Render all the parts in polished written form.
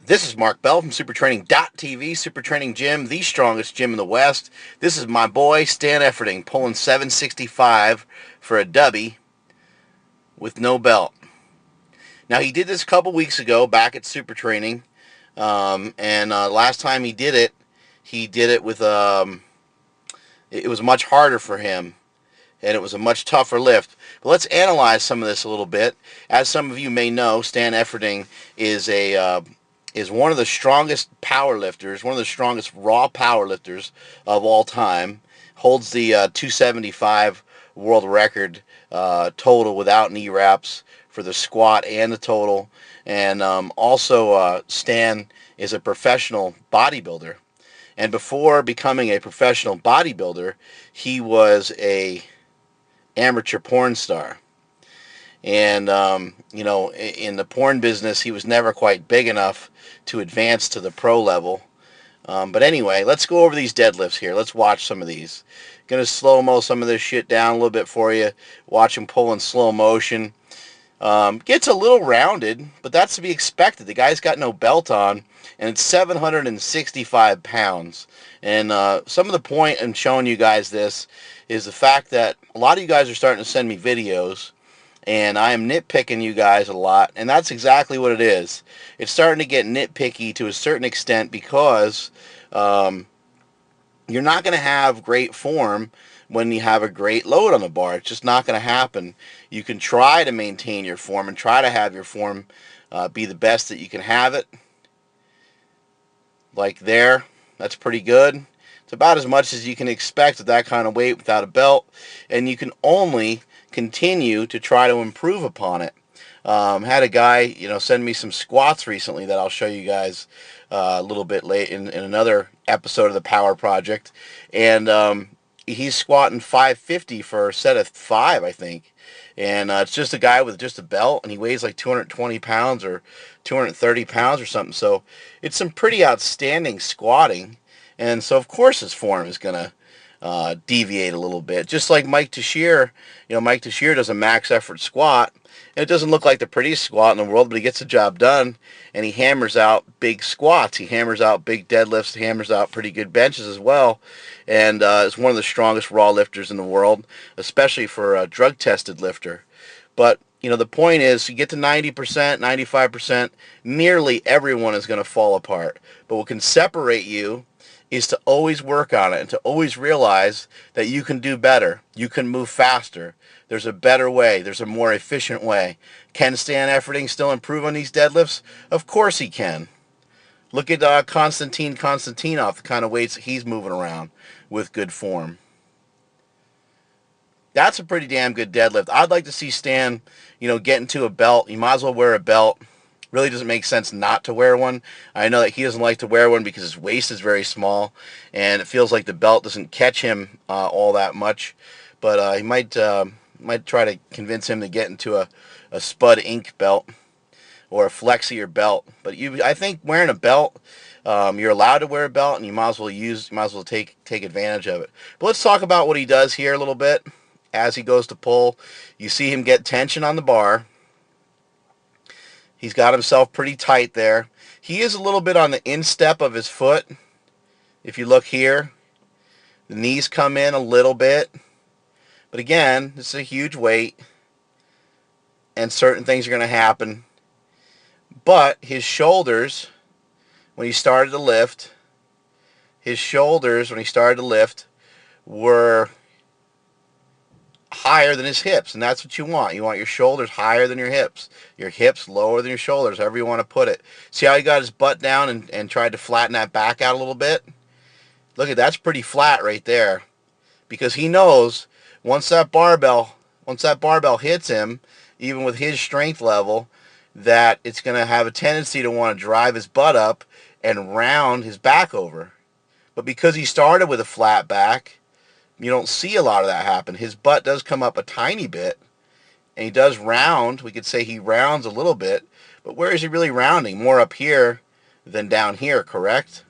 This is Mark Bell from SuperTraining.tv, Super Training Gym, the strongest gym in the West. This is my boy Stan Efferding pulling 765 for a dubby with no belt. Now he did this a couple weeks ago back at Super Training, and last time he did it with it was much harder for him, and it was a much tougher lift. But let's analyze some of this a little bit. As some of you may know, Stan Efferding is one of the strongest power lifters, one of the strongest raw power lifters of all time. Holds the 275 world record total without knee wraps for the squat and the total. And also, Stan is a professional bodybuilder. And before becoming a professional bodybuilder, he was a amateur porn star. And, in the porn business, he was never quite big enough to advance to the pro level. But anyway, let's go over these deadlifts here. Let's watch some of these. Going to slow-mo some of this shit down a little bit for you. Watch him pull in slow motion. Gets a little rounded, but that's to be expected. The guy's got no belt on, and it's 765 pounds. And some of the point in showing you guys this is the fact that a lot of you guys are starting to send me videos, and I am nitpicking you guys a lot, and that's exactly what it is. It's starting to get nitpicky to a certain extent because you're not going to have great form when you have a great load on the bar. It's just not going to happen. You can try to maintain your form and try to have your form be the best that you can have it. Like there, that's pretty good. It's about as much as you can expect with that kind of weight without a belt, and you can only continue to try to improve upon it. Had a guy, send me some squats recently that I'll show you guys a little bit late in another episode of the Power Project, and he's squatting 550 for a set of 5, I think. And it's just a guy with just a belt, and he weighs like 220 pounds or 230 pounds or something. So it's some pretty outstanding squatting. And so, of course, his form is going to deviate a little bit. Just like Mike Teixeira, Mike Teixeira does a max effort squat, and it doesn't look like the prettiest squat in the world, but he gets the job done, and he hammers out big squats. He hammers out big deadlifts. He hammers out pretty good benches as well, and is one of the strongest raw lifters in the world, especially for a drug-tested lifter. But the point is, you get to 90%, 95%, nearly everyone is going to fall apart. But what can separate you is to always work on it and to always realize that you can do better. You can move faster. There's a better way. There's a more efficient way. Can Stan Efferding still improve on these deadlifts? Of course he can. Look at Konstantin Konstantinov, the kind of weights that he's moving around with good form. That's a pretty damn good deadlift. I'd like to see Stan, get into a belt. You might as well wear a belt. Really doesn't make sense not to wear one. I know that he doesn't like to wear one because his waist is very small, and it feels like the belt doesn't catch him all that much. But he might try to convince him to get into a Spud Inc. belt or a Flexier belt. But I think wearing a belt, you're allowed to wear a belt, and you might as well take advantage of it. But let's talk about what he does here a little bit. As he goes to pull, you see him get tension on the bar. He's got himself pretty tight there. He is a little bit on the instep of his foot. If you look here, the knees come in a little bit. But again, this is a huge weight, and certain things are going to happen. But his shoulders, when he started to lift, were higher than his hips, and that's what you want. You want your shoulders higher than your hips lower than your shoulders, however you want to put it. See how he got his butt down and tried to flatten that back out a little bit? Look at that's pretty flat right there, because he knows once that barbell hits him, even with his strength level, that it's going to have a tendency to want to drive his butt up and round his back over. But because he started with a flat back, you don't see a lot of that happen. His butt does come up a tiny bit, and he does round. We could say he rounds a little bit, but where is he really rounding? More up here than down here, correct?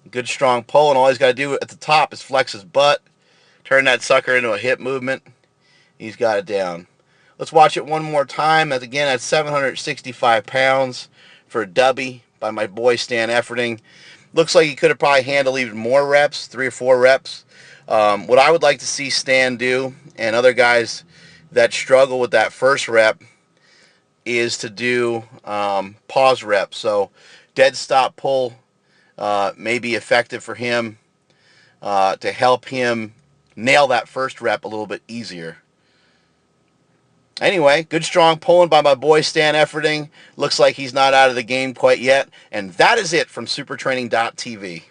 Good strong pull, and all he's got to do at the top is flex his butt, turn that sucker into a hip movement. He's got it down. Let's watch it one more time. Again, at 765 pounds for a dubby by my boy Stan Efferding. Looks like he could have probably handled even more reps, 3 or 4 reps. What I would like to see Stan do, and other guys that struggle with that first rep, is to do pause reps. So dead stop pull may be effective for him to help him nail that first rep a little bit easier. Anyway, good strong pulling by my boy Stan Efferding. Looks like he's not out of the game quite yet. And that is it from supertraining.tv.